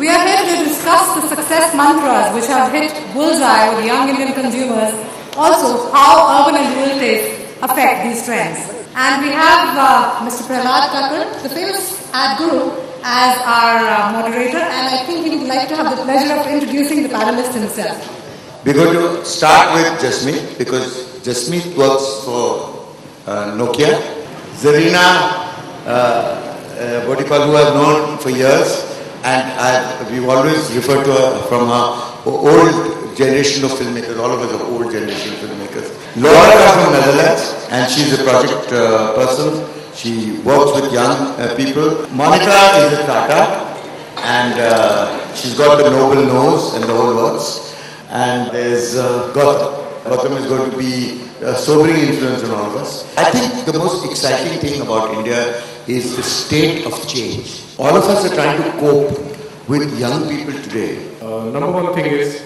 We are here to discuss the success mantras which have hit bullseye with young Indian consumers, also how urban and rural tastes affect these trends. And we have Mr. Prahlad Thakur, the famous ad guru, as our moderator, and I think he would like to have the pleasure of introducing the panelist himself. We're going to start with Jasmeet because Jasmeet works for Nokia. Zarina, who I've known for years, and we've always referred to her from her old generation of filmmakers. All of us are old generation filmmakers. Laura comes from Netherlands, and she's a project person. She works with young people. Monica is a Tata, and she's got the noble nose and the whole works. And there's Gautam. Gautam is going to be a sobering influence on all of us. I think the most exciting thing about India is the state of change. All of us are trying to cope with young people today. Number one thing is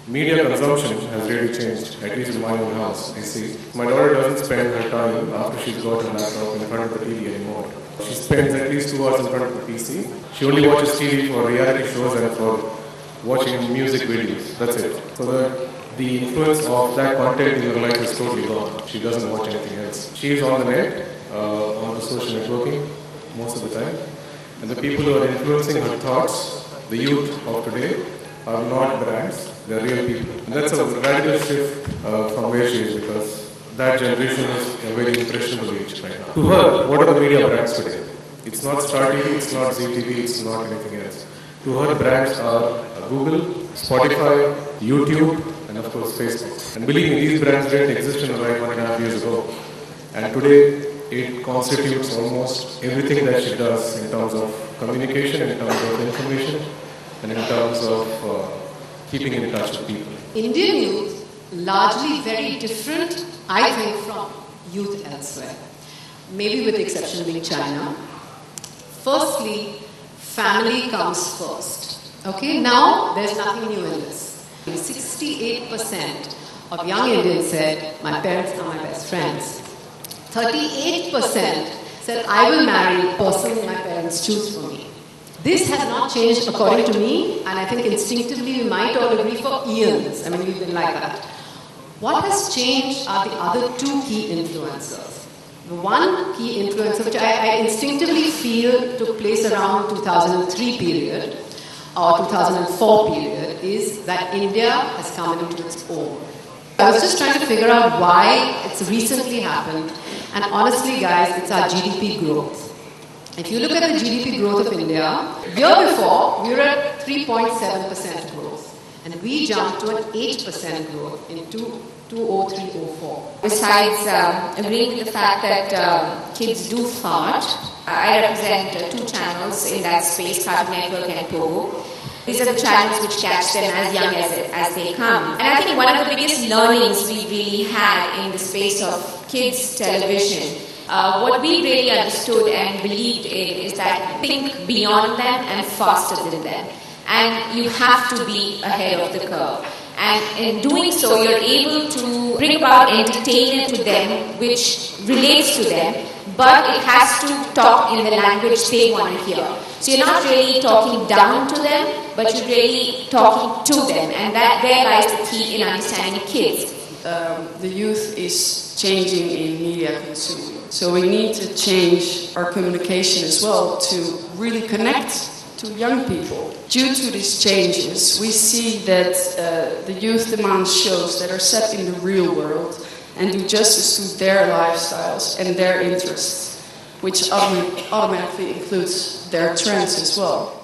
media consumption has really changed, at least in my own house, I see. My daughter doesn't spend her time after she's got her laptop in front of the TV anymore. She spends at least 2 hours in front of the PC. She only watches TV for reality shows and for watching music videos. That's it. So the influence of that content in her life is totally gone. She doesn't watch anything else. She is on the net, on the social networking most of the time. And the people who are influencing her thoughts, the youth of today, are not brands, they're real people. And that's a radical shift from where she is, because that generation is a very impressionable age right now. To her, what are the media brands today? It's not Star TV, it's not ZTV, it's not anything else. To her, brands are Google, Spotify, YouTube, and of course Facebook. And believe me, these brands didn't exist in the right 1.5 years ago. And today, it constitutes almost everything that she does in terms of communication, in terms of information, and in terms of keeping in touch with people. Indian youth, largely very different, I think, from youth elsewhere. Maybe with the exception being China. Firstly, family comes first. Okay, now there's nothing new in this. 68% of young Indians said, my parents are my best friends. 38% said, I will marry a person my parents choose for me. This has not changed according to me, and I think instinctively we might all agree for eons. I mean, we've been like that. What has changed are the other two key influencers. The one key influencer, which I instinctively feel took place around 2003 period, or 2004 period, is that India has come into its own. I was just trying to figure out why it's recently happened, and honestly guys, it's our GDP growth. If you look at the GDP growth of India, year before, we were at 3.7% growth, and we jumped to an 8% growth in 2003-04. Besides agreeing with the fact that kids do fart, I represent 2 channels in that space, Cartoon Network and Pogo. These are the channels which catch them as young as they come. And I think one of the biggest learnings we really had in the space of kids' television, what we really understood and believed in is that think beyond them and faster than them. And you have to be ahead of the curve. And in doing so, you're able to bring about entertainment to them which relates to them, but it has to talk in the language they want to hear. So you're not really talking down to them, but you're really talking to them. And there lies the key in understanding kids. The youth is changing in media consuming. So we need to change our communication as well to really connect to young people. Due to these changes, we see that the youth demands shows that are set in the real world and do justice to their lifestyles and their interests, which automatically includes their trends as well.